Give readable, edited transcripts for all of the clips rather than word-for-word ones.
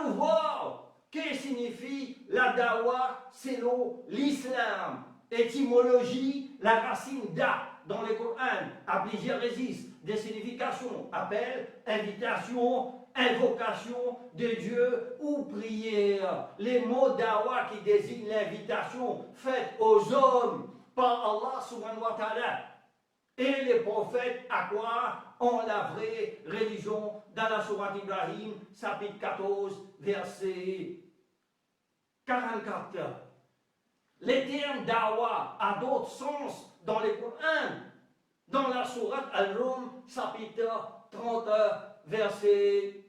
allons voir que signifie la dawa selon l'islam. Étymologie, la racine da dans le Coran a plusieurs registres, des significations, appel, invitation, invocation de Dieu ou prière. Les mots dawa qui désignent l'invitation faite aux hommes par Allah subhanahu wa ta'ala et les prophètes à croire en la vraie religion dans la sourate Ibrahim, chapitre 14, verset 44. Le terme dawa a d'autres sens dans le Coran. Dans la sourate Al-Rum, chapitre 30, verset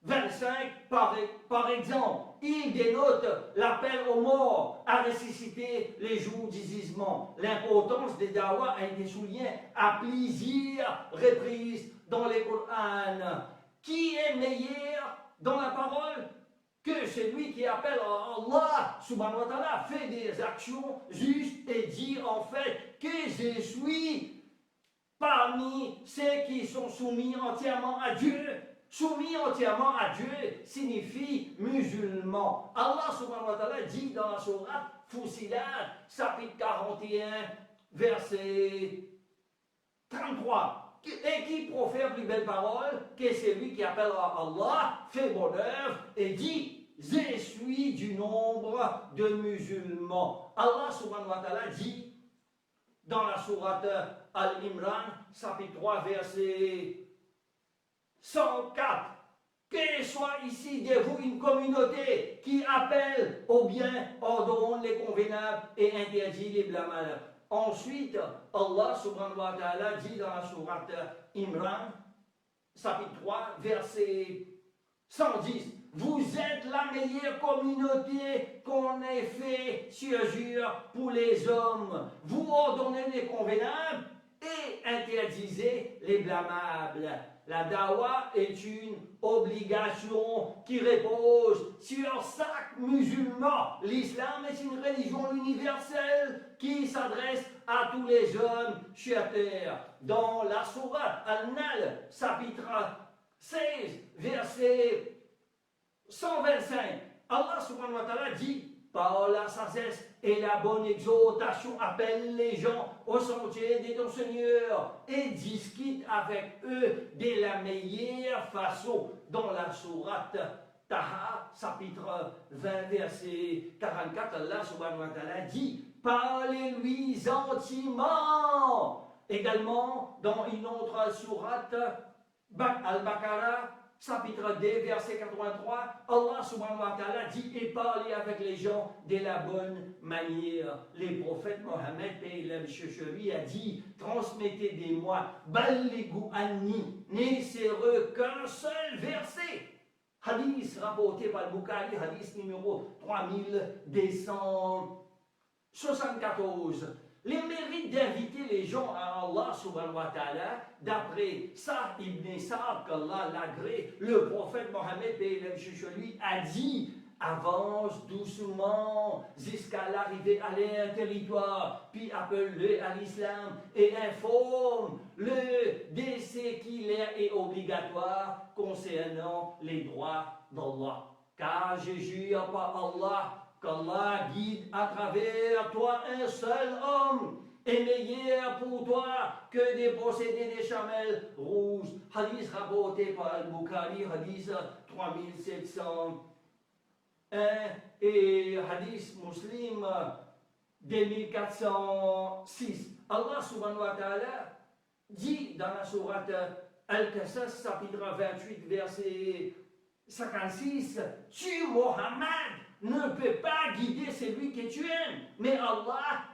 25, par exemple, il dénote l'appel aux morts à ressusciter les jours du jugement. L'importance des dawa a été soulignée à plusieurs reprises dans le Coran. Qui est meilleur dans la parole que celui qui appelle à Allah subhanahu wa ta'ala, fait des actions justes et dit en fait que je suis parmi ceux qui sont soumis entièrement à Dieu. Soumis entièrement à Dieu signifie musulman. Allah subhanahu wa ta'ala dit dans la sourate Fussilat, chapitre 41, verset 33. Et qui profère plus belle parole que celui qui appelle à Allah, fait bonne œuvre et dit je suis du nombre de musulmans. Allah subhanahu wa ta'ala dit dans la sourate Al-Imran, chapitre 3, verset 104, que soit ici de vous une communauté qui appelle au bien, ordonne les convenables et interdit les blâmables. Ensuite, Allah subhanahu wa ta'ala dit dans la sourate Imran, chapitre 3, verset 110, vous êtes la meilleure communauté qu'on ait fait surgir pour les hommes. Vous ordonnez les convenables et interdisez les blâmables. La dawa est une obligation qui repose sur chaque musulman. L'islam est une religion universelle qui s'adresse à tous les hommes sur terre. Dans la sourate Al-Nahl, chapitre 16, verset 125, Allah subhanahu wa ta'ala dit par la sagesse et la bonne exhortation, appelle les gens au sentier de ton Seigneur et discute avec eux de la meilleure façon. Dans la sourate Taha, chapitre 20, verset 44, Allah subhanahu wa ta'ala dit parlez-lui gentiment. Également, dans une autre sourate, Al-Baqarah, chapitre 2, verset 83, Allah subhanahu wa ta'ala dit et parlez avec les gens de la bonne manière. Les prophètes Mohammed, paix et l'âme chez lui, a dit transmettez des moi, ballighu anni, ne serait qu'un seul verset. Hadith rapporté par le Bukhari, hadith numéro 3274. Les mérites d'inviter les gens à Allah subhanahu wa ta'ala, d'après Sa'd ibn Sa'd, qu'Allah l'agrée, le prophète Mohammed, paix et l'âme chez lui, a dit avance doucement jusqu'à l'arrivée à leur territoire, puis appelle-le à l'islam et informe-le de ce qui leur est obligatoire concernant les droits d'Allah. Car je jure par Allah qu'Allah guide à travers toi un seul homme est meilleur pour toi que de posséder des chamelles rouges. Hadith rapporté par Al-Bukhari, hadith 3701 et hadith muslim 2406. Allah subhanahu wa ta'ala dit dans la sourate Al-Qasas, chapitre 28, verset 56, tu, Mohammed, ne peux pas guider celui que tu aimes, mais Allah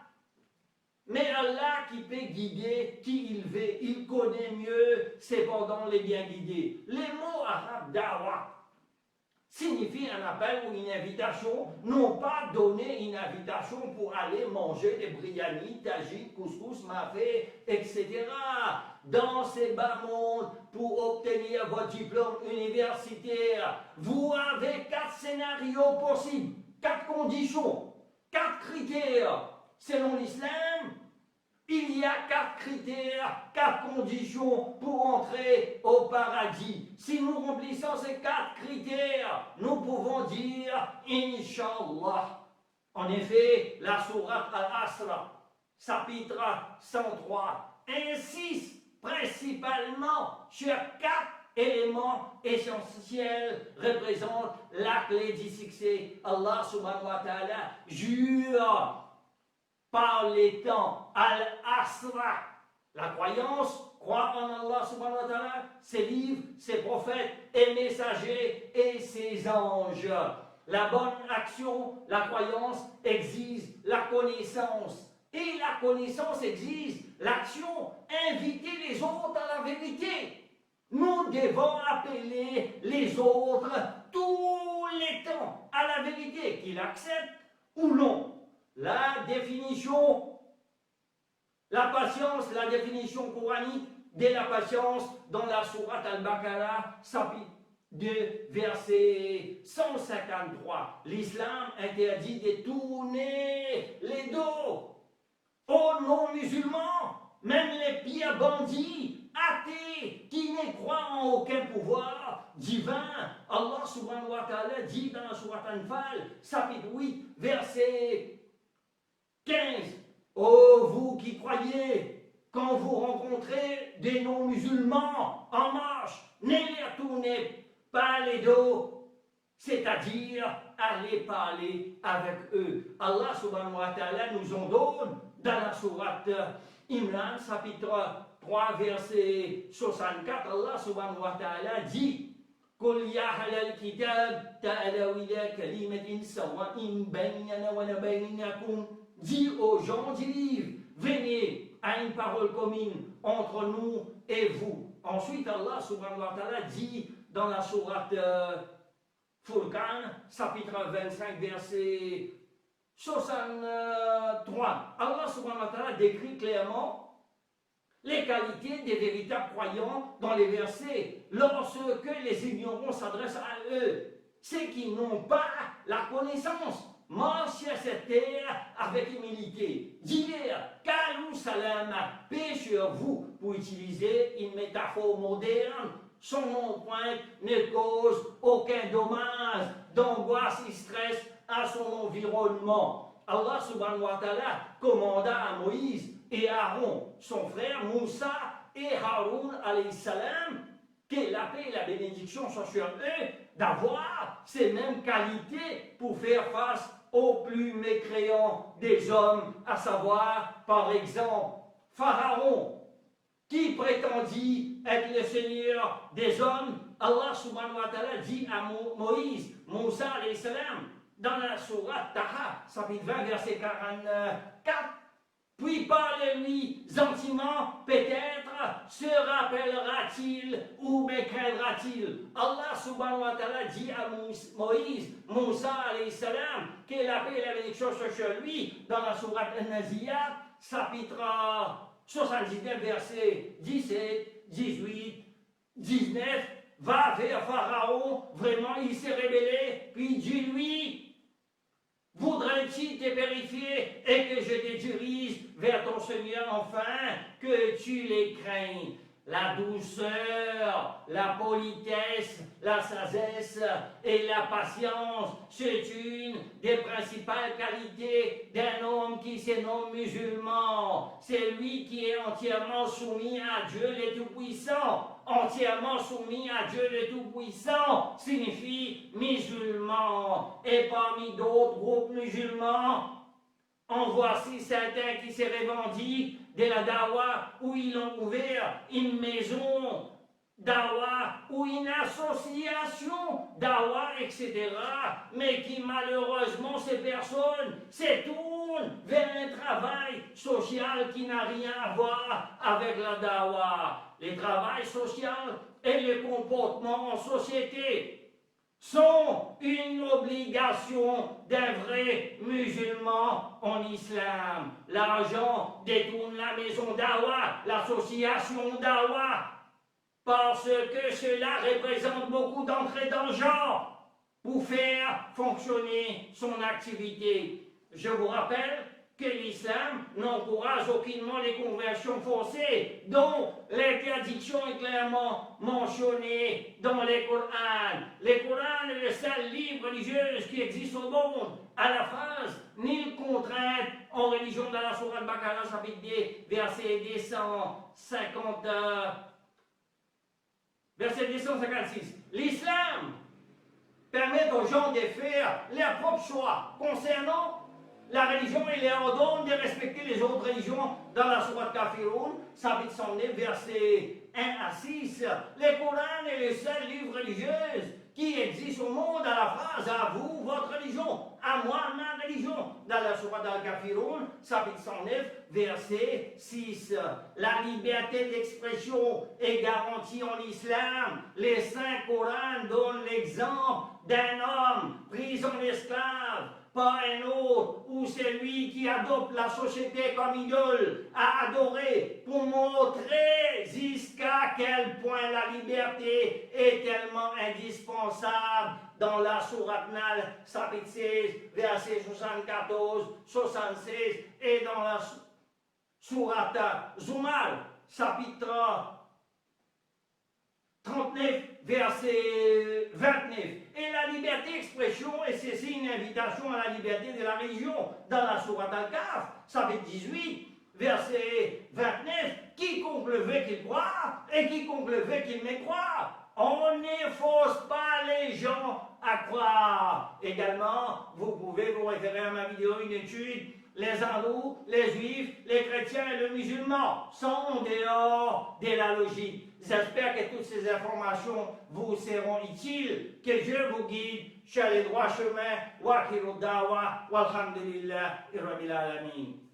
qui peut guider qui il veut, il connaît mieux cependant les bien guidés. Les mots arabes dawa signifie un appel ou une invitation, non pas donner une invitation pour aller manger des biryani, tagine, couscous, mafé, etc. Dans ces bas mondes, pour obtenir votre diplôme universitaire, vous avez 4 scénarios possibles, 4 conditions, 4 critères. Selon l'islam, il y a 4 critères, 4 conditions pour entrer au paradis. Si nous remplissons ces 4 critères, nous pouvons dire Inch'Allah. En effet, la sourate Al-Asr, chapitre 103, insiste principalement sur 4 éléments essentiels représentent la clé du succès. Allah subhanahu wa ta'ala jure par les temps Al-Asra, la croyance, croire en Allah subhanahu wa ta'ala, ses livres, ses prophètes et messagers et ses anges. La bonne action, la croyance exige la connaissance. Et la connaissance exige l'action, inviter les autres à la vérité. Nous devons appeler les autres tous les temps à la vérité, qu'ils acceptent ou non. La définition, la patience, la définition coranique de la patience dans la sourate Al-Baqarah, chapitre 2, verset 153. L'islam interdit de tourner les dos aux non-musulmans, même les pires bandits, athées, qui ne croient en aucun pouvoir divin. Allah subhanahu wa ta'ala dit dans la sourate Anfal, chapitre 8, verset 15. Ô vous qui croyez, quand vous rencontrez des non-musulmans en marche, ne les tournez pas les dos, c'est-à-dire allez parler avec eux. Allah subhanahu wa ta'ala nous en donne dans la sourate Imran, chapitre 3, verset 64. Allah subhanahu wa ta'ala dit قل يا أهل الكتاب تعالوا إلى كلمة سواء بيننا وبينكم. Dis aux gens du livre, venez à une parole commune entre nous et vous. Ensuite, Allah subhanahu wa ta'ala dit dans la sourate Furqan, chapitre 25, verset 63. Allah subhanahu wa ta'ala décrit clairement les qualités des véritables croyants dans les versets. Lorsque les ignorants s'adressent à eux, ceux qui n'ont pas la connaissance, marchent sur cette terre avec humilité. Dire Kalou salam, paix sur vous, pour utiliser une métaphore moderne. Son empreinte ne cause aucun dommage, d'angoisse et stress à son environnement. Allah subhanahu wa ta'ala commanda à Moïse et Aaron, son frère Moussa et Haroun alayhi salam, que la paix et la bénédiction soient sur eux, d'avoir ces mêmes qualités pour faire face aux plus mécréants des hommes, à savoir, par exemple, Pharaon, qui prétendit être le Seigneur des hommes. Allah subhanahu wa ta'ala dit à Moïse, Moussa alayhi salam, dans la sourate Taha, chapitre 20, verset 44, puis parlez-lui gentiment, peut-être se rappellera-t-il ou me craindra-t-il. Allah subhanahu wa ta'ala dit à Moïse, Moussa alayhi salam, que la paix et la bénédiction soient sur lui, dans la sourate An-Naziyat, chapitre 79, verset 17, 18, 19, va vers Pharaon, vraiment il s'est rébellé, puis dis-lui, voudrais-tu te purifier et que je te dirige vers ton Seigneur enfin, que tu les craignes? La douceur, la politesse, la sagesse et la patience, c'est une des principales qualités d'un homme qui se nomme musulman. C'est lui qui est entièrement soumis à Dieu le Tout-Puissant. Entièrement soumis à Dieu le Tout-Puissant signifie musulman. Et parmi d'autres groupes musulmans, en voici certains qui se revendiquent de la dawa, où ils ont ouvert une maison dawa ou une association dawa, etc. Mais qui malheureusement, ces personnes se tournent vers un travail social qui n'a rien à voir avec la dawa. Le travail social et le comportement en société sont une obligation d'un vrai musulman en islam. L'argent détourne la maison d'Awa, l'association d'Awa, parce que cela représente beaucoup d'entrées d'argent pour faire fonctionner son activité. Je vous rappelle que l'islam n'encourage aucunement les conversions forcées, dont l'interdiction est clairement mentionnée dans les Corans. Les Corans est le seul livre religieux qui existe au monde. À la phrase, ni contrainte en religion dans la Sourate Baqarah, chapitre 2, verset 250, verset 256. L'islam permet aux gens de faire leur propre choix concernant la religion et leur ordonne de respecter les autres religions dans la Sourate Kafirun, chapitre 109, versets 1 à 6. Le Coran est le seul livre religieux qui existe au monde à la phrase à vous, votre religion, à moi, ma religion. Dans la Sourate Al-Kafirun, chapitre 109, verset 6. La liberté d'expression est garantie en islam. Les saints Corans donnent l'exemple d'un homme pris en esclave par un autre, ou celui qui adopte la société comme idole à adorer pour montrer jusqu'à quel point la liberté est tellement indispensable. Dans la Sourate Nahl, chapitre 16, verset 74, 76, et dans la Sourate Zumar, chapitre 39, verset 29. Et la liberté d'expression est ceci une invitation à la liberté de la religion. Dans la Sourate Al-Kahf, chapitre 18, verset 29, quiconque le veut qu'il croit et quiconque le veut qu'il mécroit. On ne force pas les gens à croire. Également, vous pouvez vous référer à ma vidéo, une étude. Les hindous, les juifs, les chrétiens et les musulmans sont en dehors de la logique. J'espère que toutes ces informations vous seront utiles, que Dieu vous guide sur les droits chemins. Wa akhiru da'wa walhamdulillahi rabbil alamin.